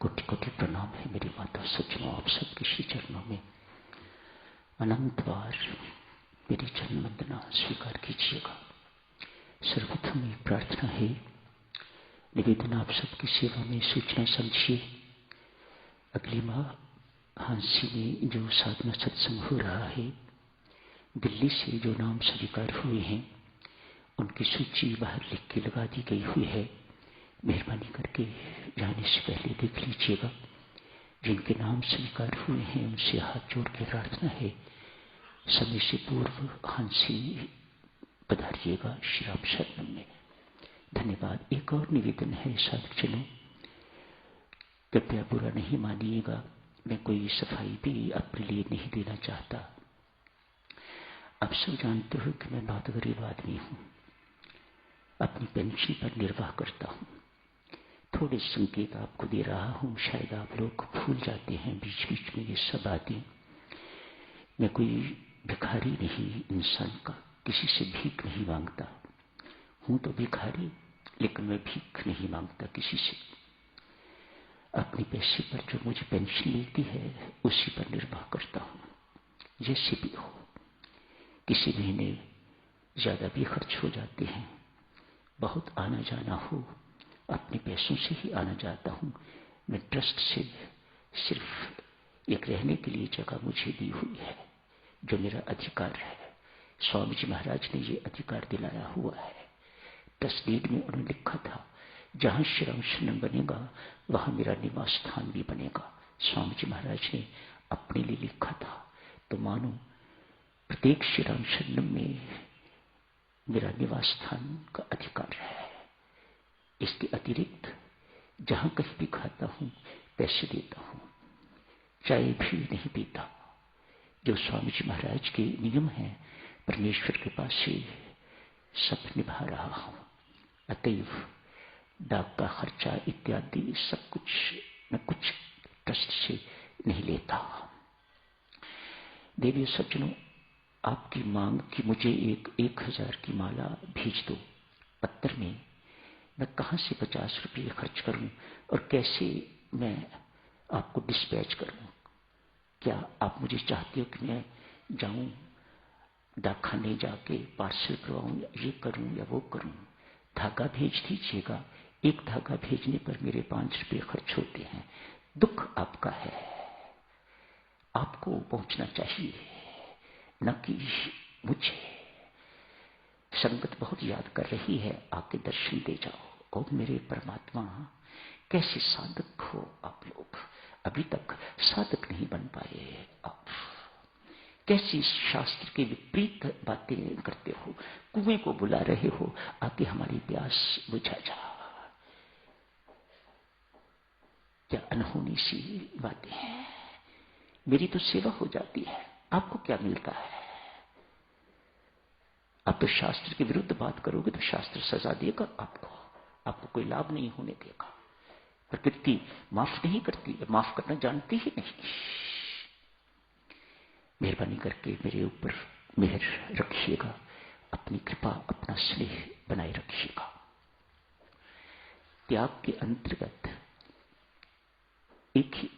कोटि कोटि प्रणाम है मेरी माता सज्जनों, आप सबके श्री चरणों में अनंत बार मेरी चरण वंदना स्वीकार कीजिएगा। सर्वप्रथम एक प्रार्थना है, निवेदन आप सबकी सेवा में सूचना समझिए। अगली माह हांसी में जो साधना सत्संग हो रहा है, दिल्ली से जो नाम स्वीकार हुए हैं उनकी सूची बाहर लिख के लगा दी गई हुई है। मेहरबानी करके जाने से पहले देख लीजिएगा। जिनके नाम स्वीकार हुए हैं उनसे हाथ जोड़ के प्रार्थना है, समय से पूर्व हांसी पधारिएगा श्री राम शरणम में। धन्यवाद। एक और निवेदन है साधकजनों, कृपया बुरा नहीं मानिएगा, मैं कोई सफाई भी अपने लिए नहीं देना चाहता। आप सब जानते हो कि मैं बहुत गरीब आदमी हूं, अपनी पेंशन पर निर्वाह करता हूं। थोड़े संकेत आपको दे रहा हूं, शायद आप लोग भूल जाते हैं बीच बीच में ये सब बातें। मैं कोई भिखारी नहीं, इंसान का किसी से भीख नहीं मांगता हूं। तो भिखारी, लेकिन मैं भीख नहीं मांगता किसी से। अपने पैसे पर जो मुझे पेंशन मिलती है उसी पर निर्वाह करता हूं। जैसे भी हो, किसी महीने ज्यादा भी खर्च हो जाते हैं, बहुत आना जाना हो, अपने पैसों से ही आना जाता हूं। मैं ट्रस्ट से सिर्फ एक रहने के लिए जगह मुझे दी हुई है जो मेरा अधिकार है। स्वामी जी महाराज ने ये अधिकार दिलाया हुआ है। ट्रस्ट डीड में उन्होंने लिखा था, जहां श्री राम शरणम बनेगा वहां मेरा निवास स्थान भी बनेगा। स्वामी जी महाराज ने अपने लिए लिखा था, तो मानो प्रत्येक श्री राम शरणम में मेरा निवास स्थान का अधिकार है। इसके अतिरिक्त जहां कहीं भी खाता हूं, पैसे देता हूं, चाय भी नहीं पीता। जो स्वामी जी महाराज के नियम है, परमेश्वर के पास से सब निभा रहा हूं। अतएव डाक का खर्चा इत्यादि सब कुछ मैं कुछ ट्रस्ट से नहीं लेता। देवी सज्जनों, आपकी मांग कि मुझे 1000 की माला भेज दो पत्थर में, मैं कहां से 50 रुपये खर्च करूं और कैसे मैं आपको डिस्पैच करूं? क्या आप मुझे चाहते हो कि मैं जाऊं डाकखाने जाके पार्सल करवाऊं, या ये करूं या वो करूं? धागा भेज दीजिएगा। एक धागा भेजने पर मेरे 5 रुपये खर्च होते हैं। दुख आपका है, आपको पहुंचना चाहिए, न कि मुझे। संगत बहुत याद कर रही है, आके दर्शन दे जाओ। और मेरे परमात्मा, कैसे साधक हो आप लोग, अभी तक साधक नहीं बन पाए आप। कैसी शास्त्र के विपरीत बातें करते हो, कुएं को बुला रहे हो, आके हमारी प्यास बुझा जा। क्या अनहोनी सी बातें हैं। मेरी तो सेवा हो जाती है, आपको क्या मिलता है? आप तो शास्त्र के विरुद्ध बात करोगे तो शास्त्र सजा देगा आपको कोई लाभ नहीं होने देगा। प्रकृति माफ नहीं करती, माफ करना जानती ही नहीं। मेहरबानी करके मेरे ऊपर मेहर रखिएगा, अपनी कृपा अपना स्नेह बनाए रखिएगा। त्याग के अंतर्गत एक ही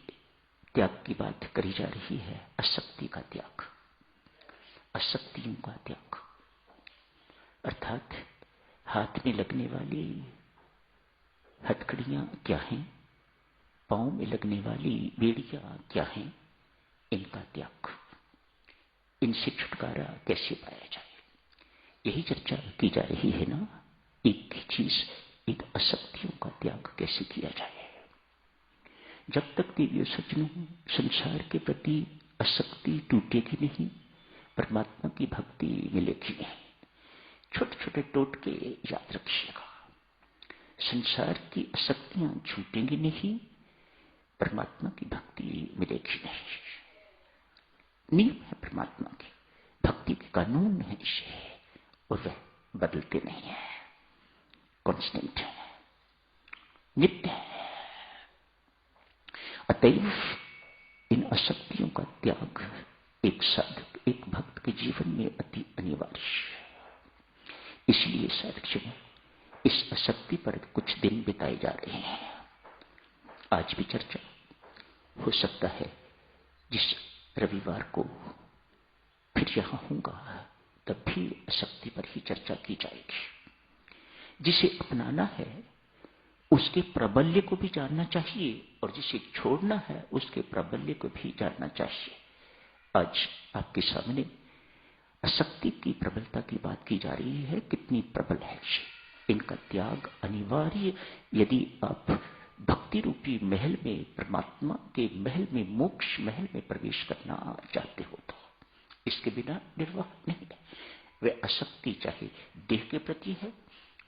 त्याग की बात करी जा रही है, आसक्ति का त्याग, आसक्तियों का त्याग। अर्थात हाथ में लगने वाली हथकड़ियां क्या हैं, पांव में लगने वाली बेड़ियां क्या हैं, इनका त्याग। इनसे छुटकारा कैसे पाया जाए, यही चर्चा की जा रही है ना। एक ही चीज, इन आसक्तियों का त्याग कैसे किया जाए। जब तक देवी सज्जनों संसार के प्रति आसक्ति टूटेगी नहीं, परमात्मा की भक्ति मिलेगी नहीं। छोटे छोटे टोटके याद रखिएगा। संसार की आसक्तियां छूटेंगी नहीं, परमात्मा की भक्ति मिलेगी नहीं। नियम है परमात्मा की भक्ति के, कानून है इसे, और वह बदलते नहीं है, कांस्टेंट है, नित्य है। अतएव इन आसक्तियों का त्याग एक साधक, एक भक्त के जीवन में अति अनिवार्य है। इसलिए साधक जन इस आसक्ति पर कुछ दिन बिताए जा रहे हैं। आज भी चर्चा हो सकता है। जिस रविवार को फिर यहां होऊंगा तब भी शक्ति पर ही चर्चा की जाएगी। जिसे अपनाना है उसके प्राबल्य को भी जानना चाहिए और जिसे छोड़ना है उसके प्राबल्य को भी जानना चाहिए। आज आपके सामने अशक्ति की प्रबलता की बात की जा रही है। कितनी प्रबल है इनका त्याग अनिवार्य। यदि आप भक्ति रूपी महल में, परमात्मा के महल में, मोक्ष महल में प्रवेश करना चाहते हो तो इसके बिना निर्वाह नहीं है। वे अशक्ति चाहे देह के प्रति है,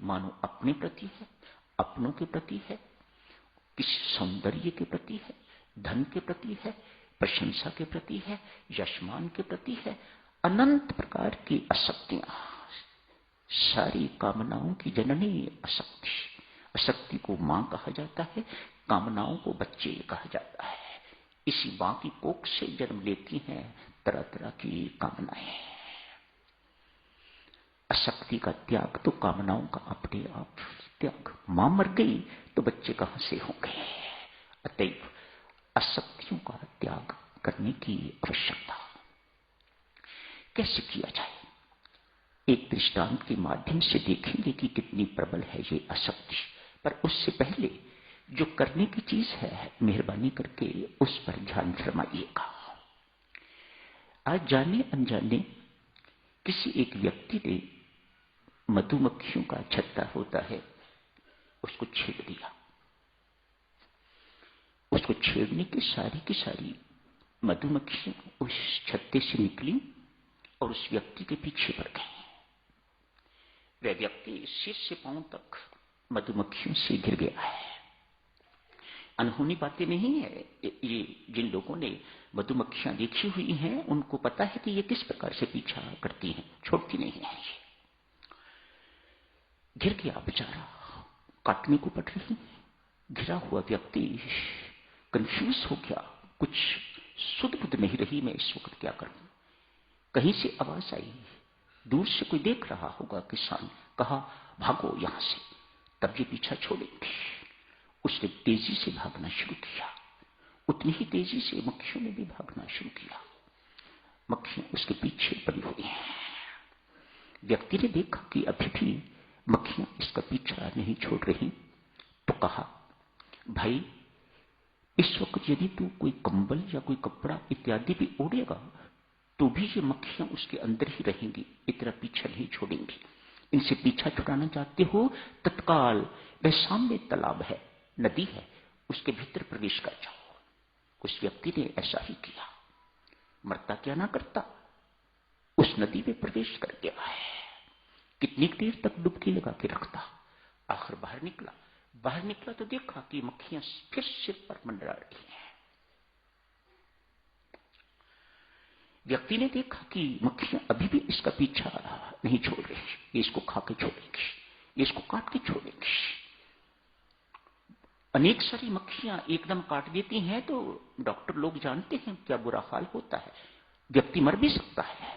मानो अपने प्रति है, अपनों के प्रति है, किसी सौंदर्य के प्रति है, धन के प्रति है, प्रशंसा के प्रति है, यशमान के प्रति है, अनंत प्रकार की अशक्तियां, सारी कामनाओं की जननी अशक्ति। अशक्ति को मां कहा जाता है, कामनाओं को बच्चे कहा जाता है। इसी मां की कोख से जन्म लेती हैं तरह तरह की कामनाएं। अशक्ति का त्याग तो कामनाओं का अपने आप त्याग। मां मर गई तो बच्चे कहां से होंगे। अतएव अशक्तियों का त्याग करने की आवश्यकता। कैसे किया जाए? एक दृष्टांत के माध्यम से देखेंगे कि कितनी प्रबल है ये अशक्ति। पर उससे पहले जो करने की चीज है, मेहरबानी करके उस पर ध्यान फरमाइएगा। आज जाने अनजाने किसी एक व्यक्ति ने मधुमक्खियों का छत्ता होता है, उसको छेड़ दिया। उसको छेड़ने की सारी मधुमक्खियां उस छत्ते से निकली और उस व्यक्ति के पीछे पड़ गई। वह व्यक्ति सिर से पांव तक मधुमक्खियों से घिर गया है। अनहोनी बातें नहीं है ये। जिन लोगों ने मधुमक्खियां देखी हुई हैं उनको पता है कि ये किस प्रकार से पीछा करती हैं, छोड़ती नहीं है। ये घिर गया बेचारा, काटने को पड़ रही। घिरा हुआ व्यक्ति कंफ्यूज हो गया, कुछ सुध बुध नहीं रही, मैं इस वक्त क्या करूं। कहीं से आवाज आई, दूर से कोई देख रहा होगा किसान, कहा भागो यहां से, तब ये पीछा छोड़ेंगे। उसने तेजी से भागना शुरू किया। उतनी ही तेजी से मक्खियों ने भी भागना शुरू किया। मक्खियां उसके पीछे पड़ी हुई हैं। व्यक्ति ने देखा कि अभी भी मक्खियां इसका पीछा नहीं छोड़ रही, तो कहा भाई इस वक्त यदि तू कोई कंबल या कोई कपड़ा इत्यादि भी ओढ़ेगा तो भी ये मक्खियां उसके अंदर ही रहेंगी, इतना पीछा नहीं छोड़ेंगी। इनसे पीछा छुड़ाना चाहते हो, तत्काल वह सामने तालाब है, नदी है, उसके भीतर प्रवेश कर जाओ। उस व्यक्ति ने ऐसा ही किया। मरता क्या ना करता, उस नदी में प्रवेश कर गया है। कितनी देर तक डुबकी लगा के रखता, आखिर बाहर निकला। बाहर निकला तो देखा कि मक्खियां फिर सिर पर मंडरा रही हैं। व्यक्ति ने देखा कि मक्खियां अभी भी इसका पीछा नहीं छोड़ रही, ये इसको खा के छोड़ेंगी, ये इसको काट के छोड़ेंगी। अनेक सारी मक्खियां एकदम काट देती हैं तो डॉक्टर लोग जानते हैं क्या बुरा हाल होता है। व्यक्ति मर भी सकता है,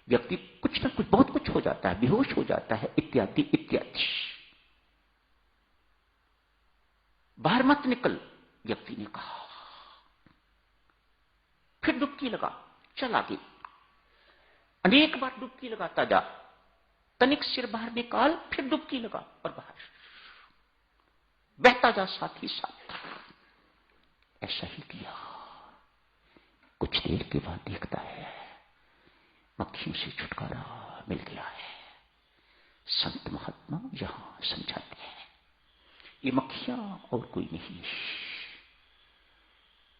व्यक्ति कुछ ना कुछ बहुत कुछ हो जाता है, बेहोश हो जाता है, इत्यादि इत्यादि। बाहर मत निकल, व्यक्ति ने कहा। फिर डुबकी लगा, चल आगे। अनेक बार डुबकी लगाता जा, तनिक सिर बाहर निकाल, फिर डुबकी लगा और बाहर बहता जा साथ ही साथ। ऐसा ही किया। कुछ देर के बाद देखता है मक्खियों से छुटकारा मिल गया है। संत महात्मा यहां समझाते हैं ये मक्खियां और कोई नहीं,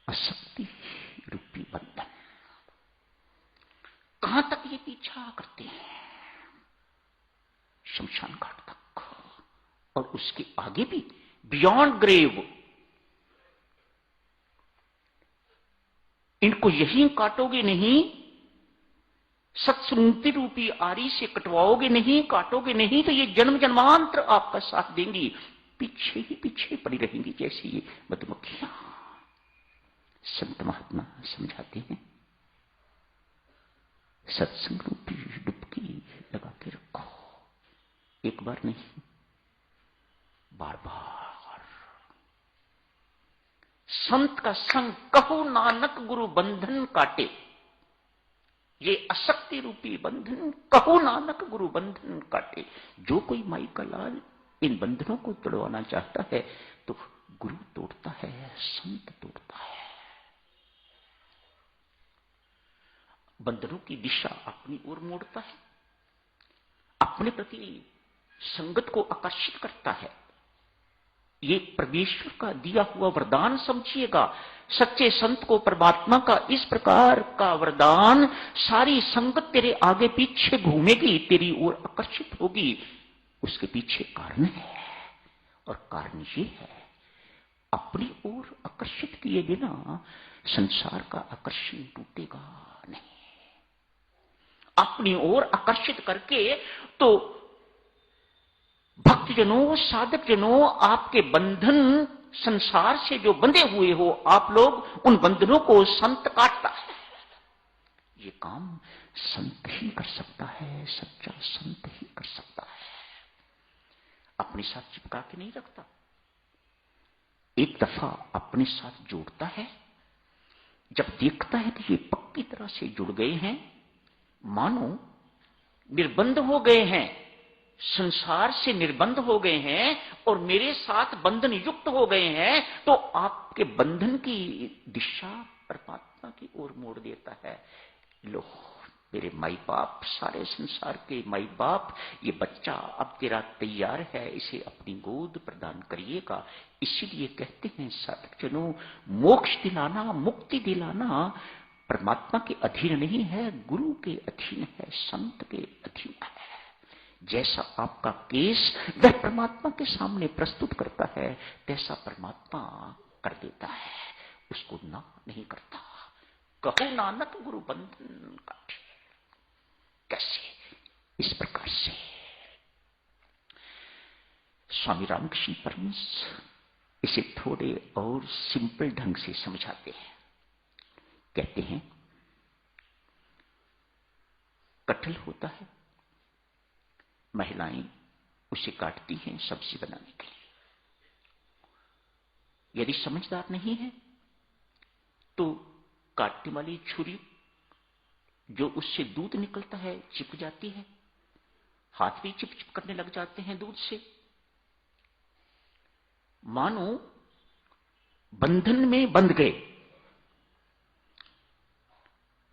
अशक्ति रूपी बंधन। कहां तक ये पीछा करते हैं? शमशान घाट तक, और उसके आगे भी, बियॉन्ड ग्रेव। इनको यहीं काटोगे नहीं, सत्संगति रूपी आरी से कटवाओगे नहीं, काटोगे नहीं, तो ये जन्म जन्मांतर आपका साथ देंगी, पीछे ही पीछे पड़ी रहेंगी, जैसी ये मधुमक्खियां। संत महात्मा समझाते हैं सत्संग रूपी डुबकी लगा के रखो। एक बार नहीं, बार बार। संत का संग कहु नानक गुरु बंधन काटे। ये अशक्ति रूपी बंधन कहु नानक गुरु बंधन काटे। जो कोई माई का लाल इन बंधनों को तोड़वाना चाहता है तो गुरु तोड़ता है, संत तोड़ता है। बंधनों की दिशा अपनी ओर मोड़ता है, अपने प्रति संगत को आकर्षित करता है। ये परमेश्वर का दिया हुआ वरदान समझिएगा। सच्चे संत को परमात्मा का इस प्रकार का वरदान, सारी संगत तेरे आगे पीछे घूमेगी, तेरी ओर आकर्षित होगी। उसके पीछे कारण है, और कारण ये है, अपनी ओर आकर्षित किए बिना संसार का आकर्षण टूटेगा नहीं। अपनी ओर आकर्षित करके तो भक्तजनों, साधकजनों, आपके बंधन संसार से जो बंधे हुए हो आप लोग, उन बंधनों को संत काटता है। ये काम संत ही कर सकता है, सच्चा संत ही कर सकता है। अपने साथ चिपका के नहीं रखता, एक दफा अपने साथ जोड़ता है। जब देखता है कि ये पक्की तरह से जुड़ गए हैं, मानो निर्बंध हो गए हैं, संसार से निर्बंध हो गए हैं और मेरे साथ बंधन युक्त हो गए हैं, तो आपके बंधन की दिशा परमात्मा की ओर मोड़ देता है। लो मेरे माई बाप, सारे संसार के माई बाप, ये बच्चा अब तेरा तैयार है, इसे अपनी गोद प्रदान करिएगा। इसीलिए कहते हैं साधक जनों, मोक्ष दिलाना, मुक्ति दिलाना परमात्मा के अधीन नहीं है, गुरु के अधीन है, संत के अधीन है। जैसा आपका केस वह परमात्मा के सामने प्रस्तुत करता है, तैसा परमात्मा कर देता है, उसको ना नहीं करता। कहो नानक गुरु बंधन काटे। कैसे? इस प्रकार से स्वामी रामकृष्ण परमहंस इसे थोड़े और सिंपल ढंग से समझाते हैं। कहते हैं, कटहल होता है, महिलाएं उसे काटती हैं सब्जी बनाने के लिए। यदि समझदार नहीं है तो काटने वाली छुरी जो उससे दूध निकलता है चिप जाती है, हाथ भी चिप चिप करने लग जाते हैं दूध से। मानो बंधन में बंध गए।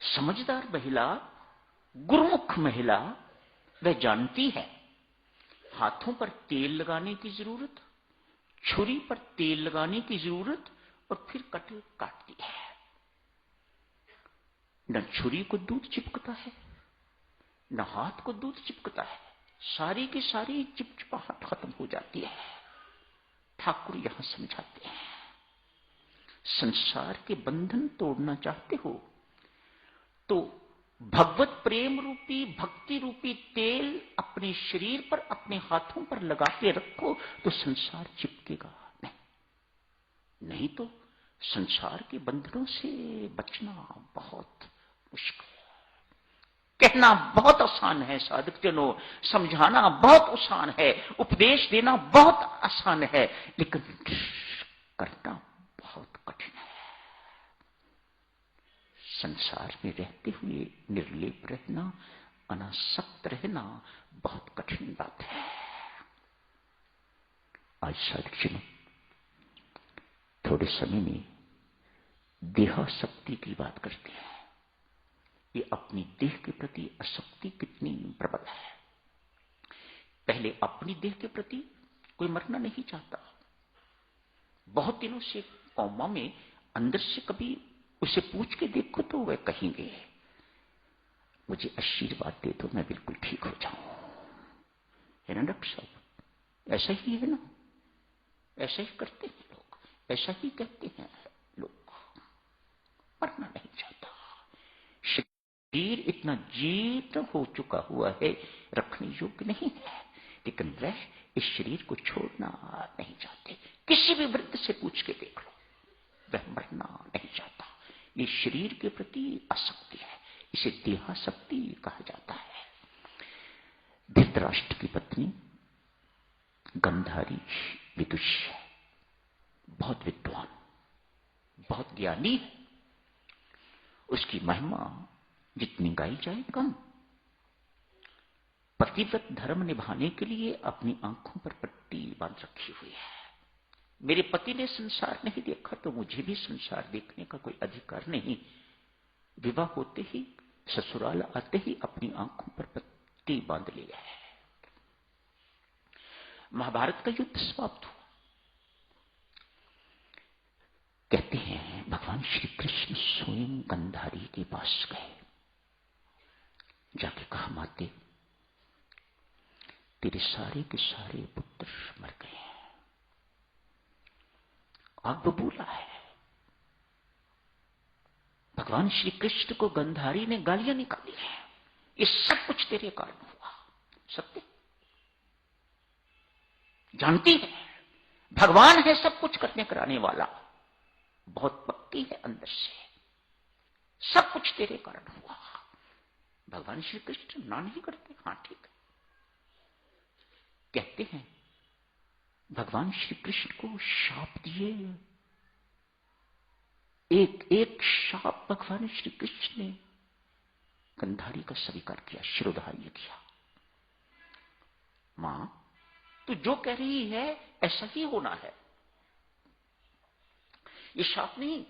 समझदार महिला, गुरुमुख महिला, वह जानती है हाथों पर तेल लगाने की जरूरत, छुरी पर तेल लगाने की जरूरत, और फिर कटहल काटती है। न छुरी को दूध चिपकता है, न हाथ को दूध चिपकता है, सारी की सारी चिपचिपाहट खत्म हो जाती है। ठाकुर यहां समझाते हैं, संसार के बंधन तोड़ना चाहते हो तो भगवत प्रेम रूपी, भक्ति रूपी तेल अपने शरीर पर, अपने हाथों पर लगा के रखो, तो संसार चिपकेगा नहीं तो संसार के बंधनों से बचना बहुत मुश्किल है। कहना बहुत आसान है साधक जनों, समझाना बहुत आसान है, उपदेश देना बहुत आसान है, लेकिन करना बहुत कठिन है। संसार में रहते हुए निर्लेप रहना, अनासक्त रहना बहुत कठिन बात है। आज साधक जनों थोड़े समय में देहासक्ति की बात करते हैं। ये अपनी देह के प्रति आसक्ति कितनी प्रबल है। पहले अपनी देह के प्रति कोई मरना नहीं चाहता। बहुत दिनों से कौमा में अंदर से कभी उसे पूछ के देखो तो वह कहेंगे, मुझे आशीर्वाद दे दो, मैं बिल्कुल ठीक हो जाऊं। है ना डॉक्टर साहब? ऐसा ही है ना, ऐसा ही करते हैं लोग, ऐसा ही कहते हैं लोग। मरना नहीं चाहता। शरीर इतना जीर्ण हो चुका हुआ है, रखने योग्य नहीं है, लेकिन वह इस शरीर को छोड़ना नहीं चाहते। किसी भी वृद्ध से पूछ के देख लो, वह मरना नहीं चाहता। ये शरीर के प्रति आसक्ति है, इसे देहासक्ति कहा जाता है। धृतराष्ट्र की पत्नी गंधारी विदुषी, बहुत विद्वान, बहुत ज्ञानी है, उसकी महिमा जितनी गाई जाए कम। पतिव्रत धर्म निभाने के लिए अपनी आंखों पर पट्टी बांध रखी हुई है। मेरे पति ने संसार नहीं देखा तो मुझे भी संसार देखने का कोई अधिकार नहीं। विवाह होते ही, ससुराल आते ही अपनी आंखों पर पट्टी बांध लिया है। महाभारत का युद्ध समाप्त हुआ। कहते हैं भगवान श्री कृष्ण स्वयं गंधारी के पास गए, जाके कहा, माते तेरे सारे के सारे पुत्र मर गए हैं। आग बबूला है। भगवान श्री कृष्ण को गंधारी ने गालियां निकाली हैं, ये सब कुछ तेरे कारण हुआ। सत्य जानती है, भगवान है सब कुछ करने कराने वाला, बहुत पक्की है अंदर से, सब कुछ तेरे कारण हुआ। भगवान श्री कृष्ण ना नहीं करते, हां ठीक है। कहते हैं भगवान श्री कृष्ण को शाप दिए, एक एक शाप भगवान श्री कृष्ण ने गंधारी का स्वीकार किया, शिरोधार्य किया। मां तू जो कह रही है ऐसा ही होना है, ये शाप नहीं,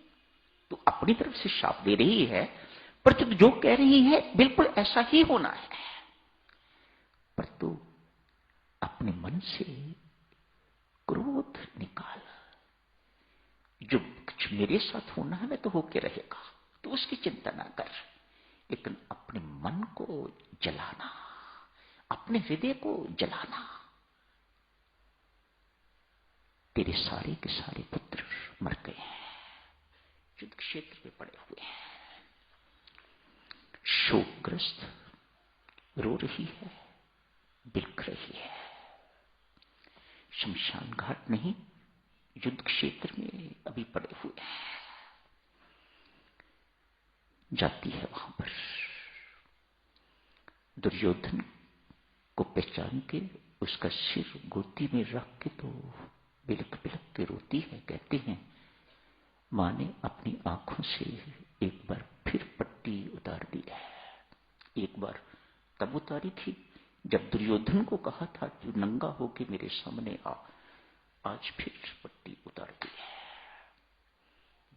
तू अपनी तरफ से शाप दे रही है, पर तू जो कह रही है बिल्कुल ऐसा ही होना है। पर तू अपने मन से क्रोध निकाल, जो कुछ मेरे साथ होना है मैं तो होके रहेगा, तो उसकी चिंता ना कर, लेकिन अपने मन को जलाना, अपने हृदय को जलाना। तेरे सारे के सारे पुत्र मर गए हैं, युद्ध क्षेत्र में पड़े हुए हैं, शोकग्रस्त रो रही है, बिलख रही है। शमशान घाट नहीं, युद्ध क्षेत्र में अभी पड़े हुए हैं। जाती है वहां पर, दुर्योधन को पहचान के उसका सिर गोदी में रख के तो बिलख बिलख के रोती है। कहते हैं मां ने अपनी आंखों से एक बार फिर पट्टी उतार दी है। एक बार तब उतारी थी जब दुर्योधन को कहा था तू नंगा होके मेरे सामने आ, आज फिर पट्टी उतार दी है।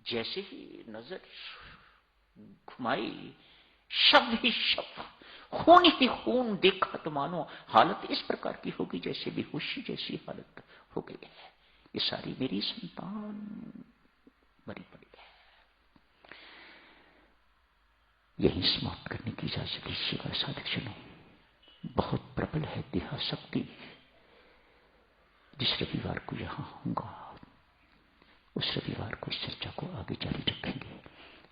जैसे ही नजर घुमाई, शब्द ही शब्द, खून ही खून देखा तो मानो हालत इस प्रकार की होगी जैसे बेहोशी जैसी हालत हो गई है। ये सारी मेरी संतान मरी पड़ी है। यही समाप्त करने की इजाजत दीजिएगा साधकजनों। बहुत प्रबल है देहाशक्ति। जिस रविवार को यहां होऊंगा उस रविवार को इस चर्चा को आगे जारी रखेंगे।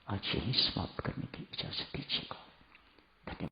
आज यही समाप्त करने की इजाजत दीजिएगा।